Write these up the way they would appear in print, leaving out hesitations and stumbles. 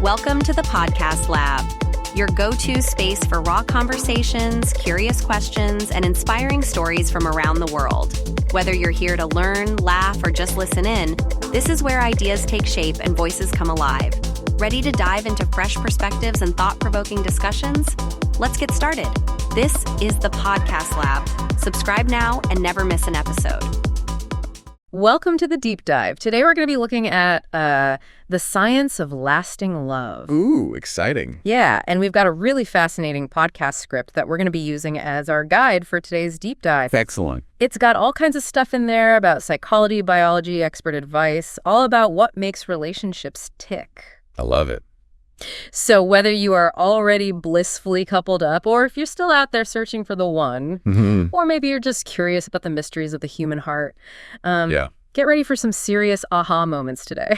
Welcome to the Podcast Lab, your go-to space for raw conversations, curious questions, and inspiring stories from around the world. Whether you're here to learn, laugh, or just listen in, this is where ideas take shape and voices come alive. Ready to dive into fresh perspectives and thought-provoking discussions? Let's get started. This is the Podcast Lab. Subscribe now and never miss an episode. Welcome to the Deep Dive. Today we're going to be looking at the science of lasting love. Ooh, exciting. Yeah, and we've got a really fascinating podcast script that we're going to be using as our guide for today's Deep Dive. Excellent. It's got all kinds of stuff in there about psychology, biology, expert advice, all about what makes relationships tick. I love it. So whether you are already blissfully coupled up, or if you're still out there searching for the one, or maybe you're just curious about the mysteries of the human heart, get ready for some serious aha moments today.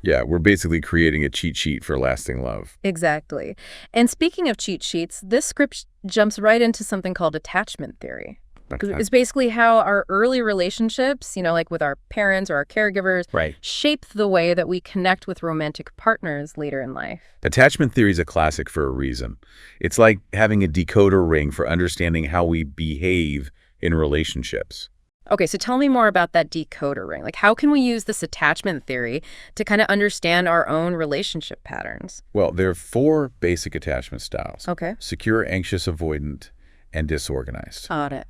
Yeah, we're basically creating a cheat sheet for lasting love. Exactly. And speaking of cheat sheets, this script jumps right into something called attachment theory. It's basically how our early relationships, like with our parents or our caregivers, shape the way that we connect with romantic partners later in life. Attachment theory is a classic for a reason. It's like having a decoder ring for understanding how we behave in relationships. Okay, so tell me more about that decoder ring. Like, how can we use this attachment theory to kind of understand our own relationship patterns? Well, there are 4 basic attachment styles. Okay. Secure, anxious, avoidant, and disorganized. Got it.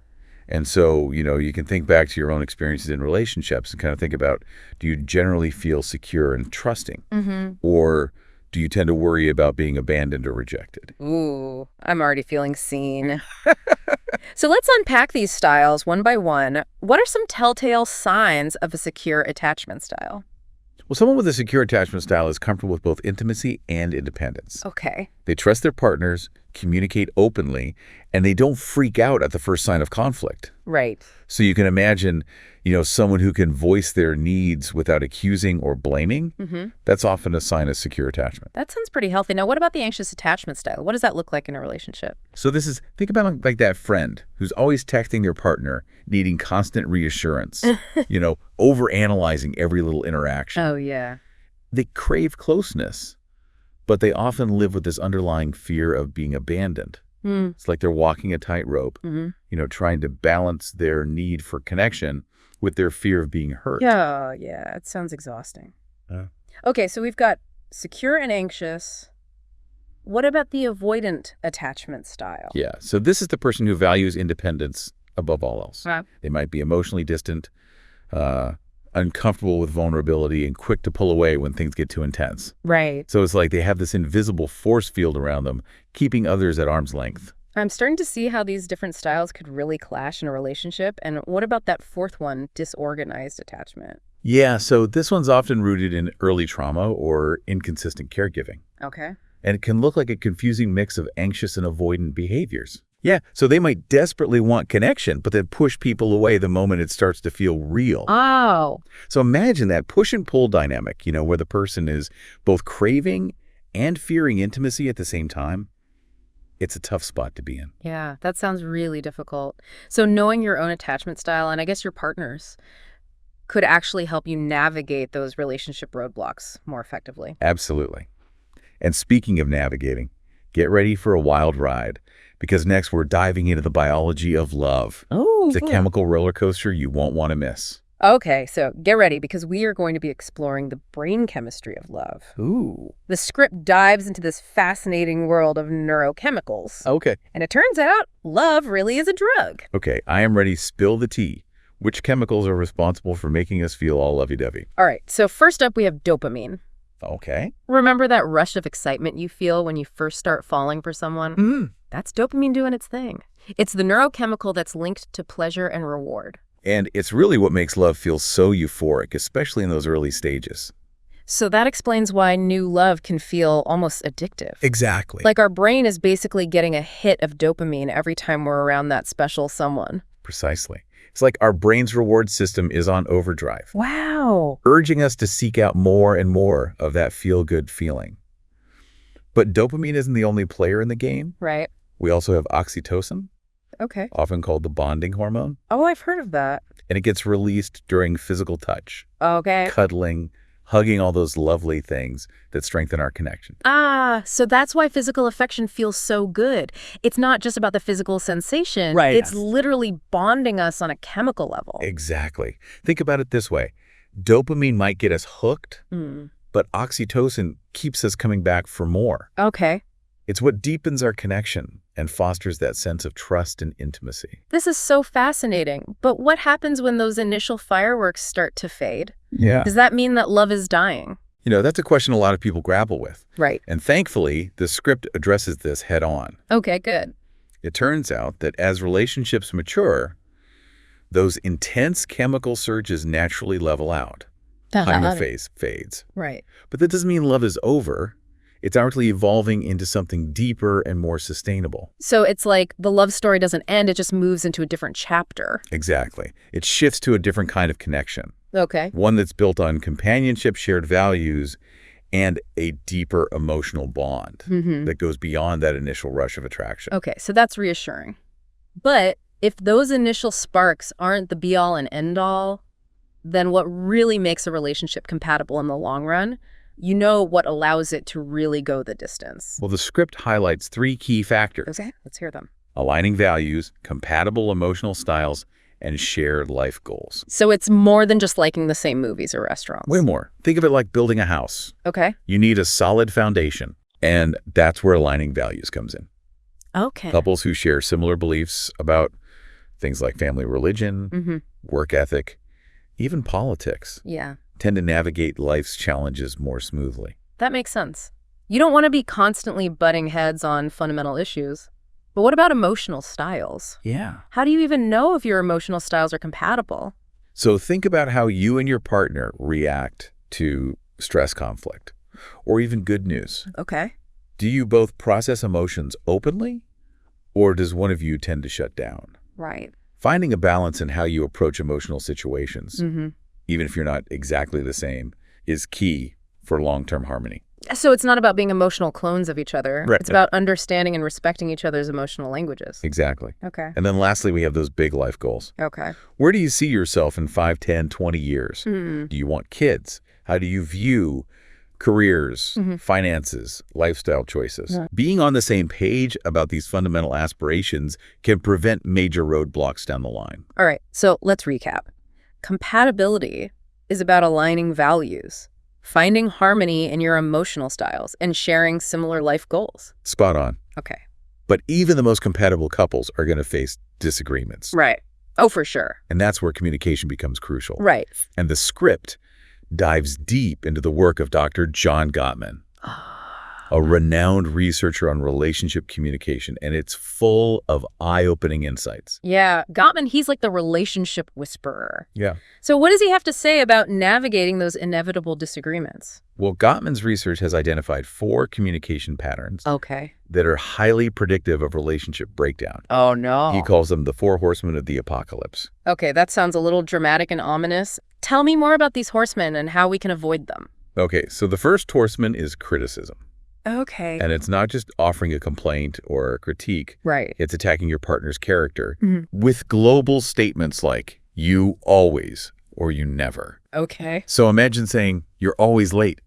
And so, you can think back to your own experiences in relationships and kind of think about, do you generally feel secure and trusting? Or do you tend to worry about being abandoned or rejected? Ooh, I'm already feeling seen. So let's unpack these styles one by one. What are some telltale signs of a secure attachment style? Well, someone with a secure attachment style is comfortable with both intimacy and independence. Okay. They trust their partners, communicate openly, and they don't freak out at the first sign of conflict. Right. So you can imagine, someone who can voice their needs without accusing or blaming. That's often a sign of secure attachment. That sounds pretty healthy. Now, what about the anxious attachment style? What does that look like in a relationship? So think about like that friend who's always texting their partner, needing constant reassurance, overanalyzing every little interaction. Oh, yeah. They crave closeness, but they often live with this underlying fear of being abandoned. It's like they're walking a tightrope, trying to balance their need for connection with their fear of being hurt. Yeah, it sounds exhausting. Okay, so we've got secure and anxious. What about the avoidant attachment style? Yeah, so this is the person who values independence above all else. They might be emotionally distant, uncomfortable with vulnerability, and quick to pull away when things get too intense. Right. So it's like they have this invisible force field around them, keeping others at arm's length. I'm starting to see how these different styles could really clash in a relationship. And what about that fourth one, disorganized attachment? Yeah, so this one's often rooted in early trauma or inconsistent caregiving. Okay. And it can look like a confusing mix of anxious and avoidant behaviors. Yeah, so they might desperately want connection, but then push people away the moment it starts to feel real. Oh. So imagine that push and pull dynamic, where the person is both craving and fearing intimacy at the same time. It's a tough spot to be in. Yeah, that sounds really difficult. So knowing your own attachment style, and I guess your partner's, could actually help you navigate those relationship roadblocks more effectively. Absolutely. And speaking of navigating, get ready for a wild ride, because next we're diving into the biology of love. Oh, it's a chemical roller coaster you won't want to miss. Okay, so get ready, because we are going to be exploring the brain chemistry of love. Ooh. The script dives into this fascinating world of neurochemicals. Okay. And it turns out love really is a drug. Okay, I am ready. Spill the tea. Which chemicals are responsible for making us feel all lovey-dovey? All right, so first up we have dopamine. Okay. Remember that rush of excitement you feel when you first start falling for someone? That's dopamine doing its thing. It's the neurochemical that's linked to pleasure and reward. And it's really what makes love feel so euphoric, especially in those early stages. So that explains why new love can feel almost addictive. Exactly. Like our brain is basically getting a hit of dopamine every time we're around that special someone. Precisely. It's like our brain's reward system is on overdrive. Wow. Urging us to seek out more and more of that feel-good feeling. But dopamine isn't the only player in the game. Right. We also have oxytocin. Okay. Often called the bonding hormone. Oh, I've heard of that. And it gets released during physical touch. Okay. Cuddling, hugging all those lovely things that strengthen our connection. Ah, so that's why physical affection feels so good. It's not just about the physical sensation. Right. It's literally bonding us on a chemical level. Exactly. Think about it this way. Dopamine might get us hooked, but oxytocin keeps us coming back for more. Okay. It's what deepens our connection and fosters that sense of trust and intimacy. This is so fascinating. But what happens when those initial fireworks start to fade? Yeah. Does that mean that love is dying? You know, that's a question a lot of people grapple with. Right. And thankfully, the script addresses this head on. Okay, good. It turns out that as relationships mature, those intense chemical surges naturally level out. Honeymoon phase fades. Right. But that doesn't mean love is over. It's actually evolving into something deeper and more sustainable. So it's like the love story doesn't end, it just moves into a different chapter. Exactly. It shifts to a different kind of connection. Okay. One that's built on companionship, shared values, and a deeper emotional bond that goes beyond that initial rush of attraction. Okay, so that's reassuring. But if those initial sparks aren't the be-all and end-all, then what really makes a relationship compatible in the long run? You know what allows it to really go the distance. Well, the script highlights 3 key factors. Okay, let's hear them. Aligning values, compatible emotional styles, and shared life goals. So it's more than just liking the same movies or restaurants. Way more. Think of it like building a house. Okay. You need a solid foundation, and that's where aligning values comes in. Okay. Couples who share similar beliefs about things like family religion, work ethic, even politics, tend to navigate life's challenges more smoothly. That makes sense. You don't want to be constantly butting heads on fundamental issues. But what about emotional styles? Yeah. How do you even know if your emotional styles are compatible? So think about how you and your partner react to stress, conflict, or even good news. Okay. Do you both process emotions openly, or does one of you tend to shut down? Right. Finding a balance in how you approach emotional situations, even if you're not exactly the same, is key for long-term harmony. So it's not about being emotional clones of each other. Right. It's about understanding and respecting each other's emotional languages. Exactly. Okay. And then lastly, we have those big life goals. Okay. Where do you see yourself in 5, 10, 20 years? Do you want kids? How do you view careers, finances, lifestyle choices? Being on the same page about these fundamental aspirations can prevent major roadblocks down the line. All right. So let's recap. Compatibility is about aligning values, finding harmony in your emotional styles, and sharing similar life goals. Spot on. Okay. But even the most compatible couples are going to face disagreements. Right. Oh, for sure. And that's where communication becomes crucial. Right. And the script dives deep into the work of Dr. John Gottman, a renowned researcher on relationship communication, and it's full of eye-opening insights. Yeah. Gottman, he's like the relationship whisperer. Yeah. So what does he have to say about navigating those inevitable disagreements? Well, Gottman's research has identified 4 communication patterns Okay. that are highly predictive of relationship breakdown. Oh, no. He calls them the 4 horsemen of the apocalypse. Okay, that sounds a little dramatic and ominous. Tell me more about these horsemen and how we can avoid them. Okay, so the first horseman is criticism. Okay. And it's not just offering a complaint or a critique. Right. It's attacking your partner's character with global statements like, you always, or you never. Okay. So imagine saying, you're always late.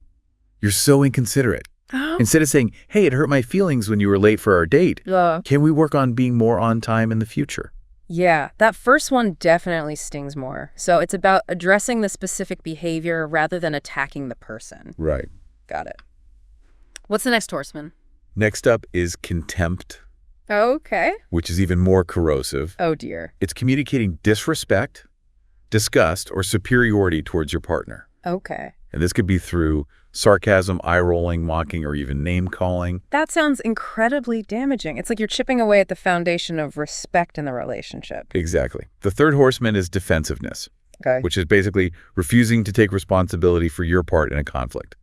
You're so inconsiderate. Oh. Instead of saying, hey, it hurt my feelings when you were late for our date. Can we work on being more on time in the future? Yeah, that first one definitely stings more. So it's about addressing the specific behavior rather than attacking the person. Right. Got it. What's the next horseman? Next up is contempt, Okay. which is even more corrosive. Oh, dear. It's communicating disrespect, disgust, or superiority towards your partner. Okay. And this could be through sarcasm, eye-rolling, mocking, or even name-calling. That sounds incredibly damaging. It's like you're chipping away at the foundation of respect in the relationship. Exactly. The third horseman is defensiveness, which is basically refusing to take responsibility for your part in a conflict.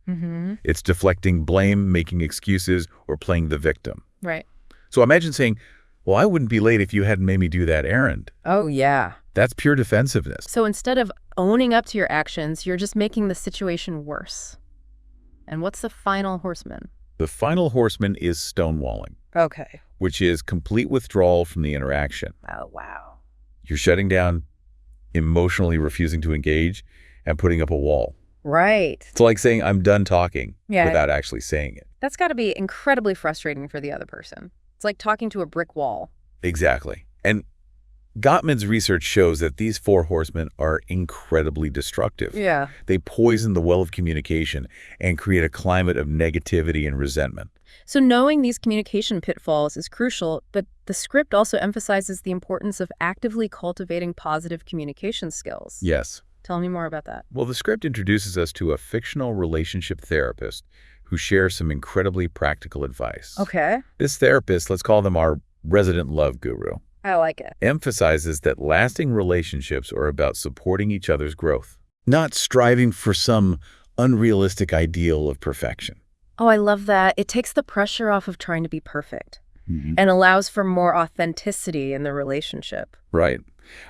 It's deflecting blame, making excuses, or playing the victim. Right. So imagine saying, well, I wouldn't be late if you hadn't made me do that errand. Oh, yeah. That's pure defensiveness. So instead of owning up to your actions, you're just making the situation worse. And what's the final horseman? The final horseman is stonewalling, Okay. which is complete withdrawal from the interaction. Oh, wow. You're shutting down, emotionally refusing to engage, and putting up a wall. Right. It's like saying, I'm done talking without actually saying it. That's got to be incredibly frustrating for the other person. It's like talking to a brick wall. Exactly. And Gottman's research shows that these four horsemen are incredibly destructive. Yeah. They poison the well of communication and create a climate of negativity and resentment. So knowing these communication pitfalls is crucial, but the script also emphasizes the importance of actively cultivating positive communication skills. Yes. Tell me more about that. Well, the script introduces us to a fictional relationship therapist who shares some incredibly practical advice. Okay. This therapist, let's call them our resident love guru, I like it. emphasizes that lasting relationships are about supporting each other's growth, not striving for some unrealistic ideal of perfection. Oh, I love that. It takes the pressure off of trying to be perfect and allows for more authenticity in the relationship. Right.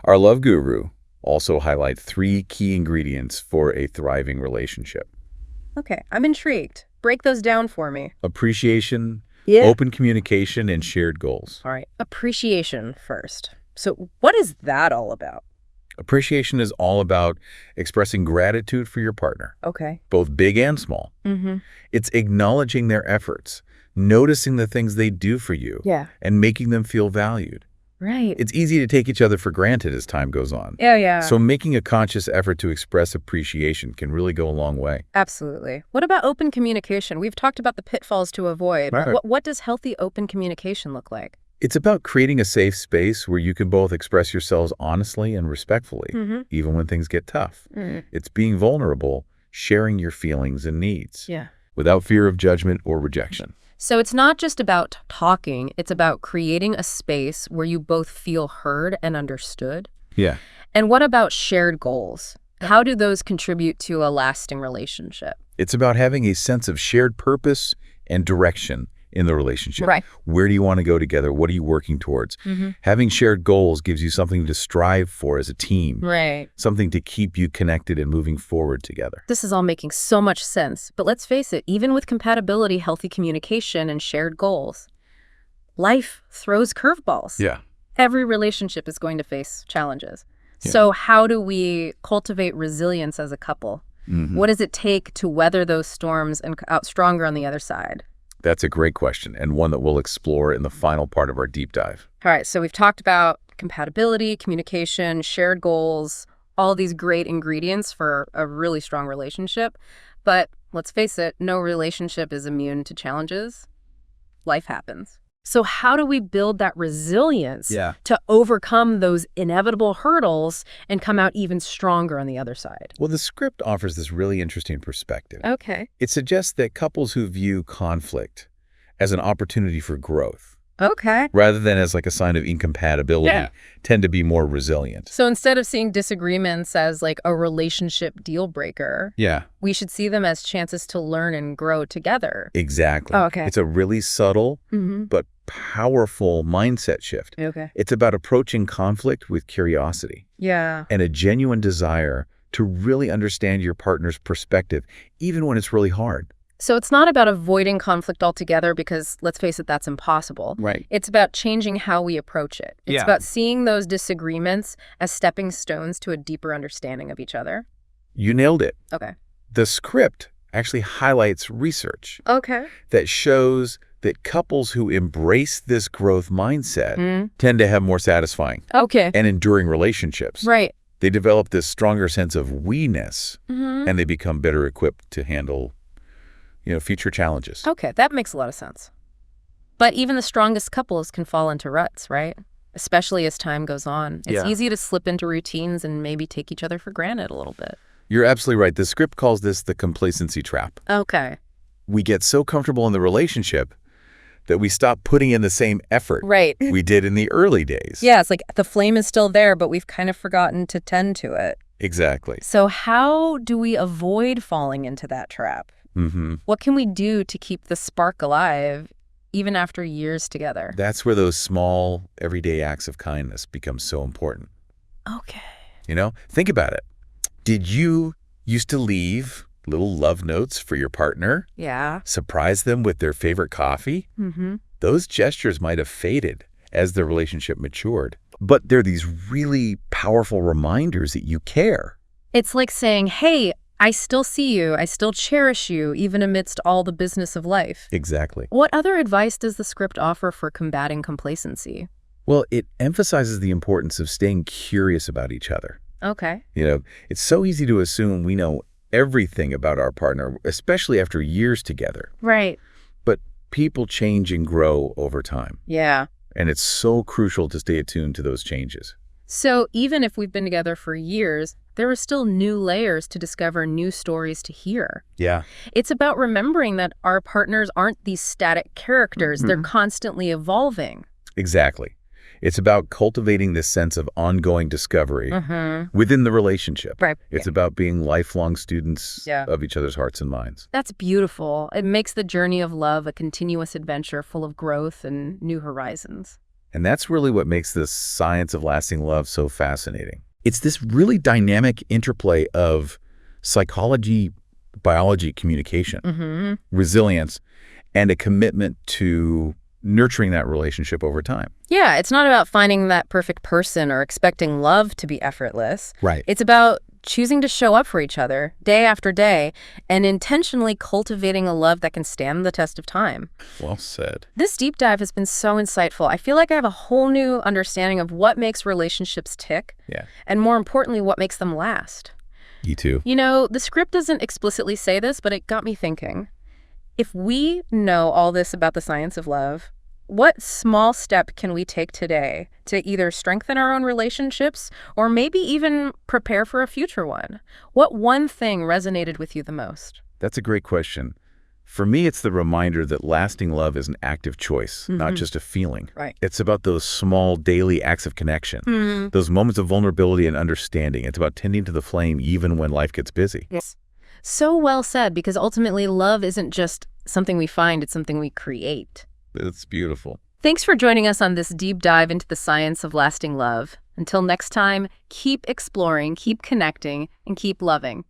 Our love guru also highlights 3 key ingredients for a thriving relationship. Okay, I'm intrigued. Break those down for me. Appreciation, open communication, and shared goals. All right, appreciation first. So what is that all about? Appreciation is all about expressing gratitude for your partner, Okay. both big and small. It's acknowledging their efforts, noticing the things they do for you, and making them feel valued. Right. It's easy to take each other for granted as time goes on. Yeah. So making a conscious effort to express appreciation can really go a long way. Absolutely. What about open communication? We've talked about the pitfalls to avoid. Right. What does healthy open communication look like? It's about creating a safe space where you can both express yourselves honestly and respectfully, even when things get tough. It's being vulnerable, sharing your feelings and needs, without fear of judgment or rejection. So it's not just about talking, it's about creating a space where you both feel heard and understood. Yeah. And what about shared goals? How do those contribute to a lasting relationship? It's about having a sense of shared purpose and direction in the relationship. Right. Where do you want to go together? What are you working towards? Having shared goals gives you something to strive for as a team. Right. Something to keep you connected and moving forward together. This is all making so much sense. But let's face it, even with compatibility, healthy communication, and shared goals, life throws curveballs. Yeah. Every relationship is going to face challenges. So how do we cultivate resilience as a couple? What does it take to weather those storms and come out stronger on the other side? That's a great question, and one that we'll explore in the final part of our deep dive. All right, so we've talked about compatibility, communication, shared goals, all these great ingredients for a really strong relationship. But let's face it, no relationship is immune to challenges. Life happens. So how do we build that resilience to overcome those inevitable hurdles and come out even stronger on the other side? Well, the script offers this really interesting perspective. Okay. It suggests that couples who view conflict as an opportunity for growth, Okay. rather than as like a sign of incompatibility, tend to be more resilient. So instead of seeing disagreements as like a relationship deal breaker, we should see them as chances to learn and grow together. Exactly. Oh, okay. It's a really subtle but powerful mindset shift. Okay. It's about approaching conflict with curiosity and a genuine desire to really understand your partner's perspective, even when it's really hard. So it's not about avoiding conflict altogether because, let's face it, that's impossible. Right. It's about changing how we approach it. It's about seeing those disagreements as stepping stones to a deeper understanding of each other. You nailed it. Okay. The script actually highlights research that shows that couples who embrace this growth mindset tend to have more satisfying and enduring relationships. Right. They develop this stronger sense of we-ness, and they become better equipped to handle future challenges. Okay, that makes a lot of sense. But even the strongest couples can fall into ruts, right? Especially as time goes on. It's easy to slip into routines and maybe take each other for granted a little bit. You're absolutely right. The script calls this the complacency trap. Okay. We get so comfortable in the relationship that we stop putting in the same effort we did in the early days. Yeah, it's like the flame is still there, but we've kind of forgotten to tend to it. Exactly. So how do we avoid falling into that trap? What can we do to keep the spark alive even after years together? That's where those small, everyday acts of kindness become so important. Okay. Think about it. Did you used to leave little love notes for your partner? Yeah. Surprise them with their favorite coffee? Those gestures might have faded as the relationship matured. But they're these really powerful reminders that you care. It's like saying, hey, I still see you, I still cherish you, even amidst all the business of life. Exactly. What other advice does the script offer for combating complacency? Well, it emphasizes the importance of staying curious about each other. Okay. It's so easy to assume we know everything about our partner, especially after years together. Right. But people change and grow over time. Yeah. And it's so crucial to stay attuned to those changes. So even if we've been together for years, there are still new layers to discover, new stories to hear. Yeah. It's about remembering that our partners aren't these static characters. They're constantly evolving. Exactly. It's about cultivating this sense of ongoing discovery within the relationship. Right. It's about being lifelong students of each other's hearts and minds. That's beautiful. It makes the journey of love a continuous adventure full of growth and new horizons. And that's really what makes the science of lasting love so fascinating. It's this really dynamic interplay of psychology, biology, communication, resilience, and a commitment to nurturing that relationship over time. Yeah, it's not about finding that perfect person or expecting love to be effortless. Right. It's about choosing to show up for each other day after day and intentionally cultivating a love that can stand the test of time. Well said. This deep dive has been so insightful. I feel like I have a whole new understanding of what makes relationships tick. Yeah. And more importantly, what makes them last. You too. The script doesn't explicitly say this, but it got me thinking. If we know all this about the science of love, what small step can we take today to either strengthen our own relationships or maybe even prepare for a future one? What one thing resonated with you the most? That's a great question. For me, it's the reminder that lasting love is an active choice, not just a feeling. Right. It's about those small daily acts of connection, those moments of vulnerability and understanding. It's about tending to the flame even when life gets busy. Yes. So well said, because ultimately love isn't just something we find, it's something we create. It's beautiful. Thanks for joining us on this deep dive into the science of lasting love. Until next time, keep exploring, keep connecting, and keep loving.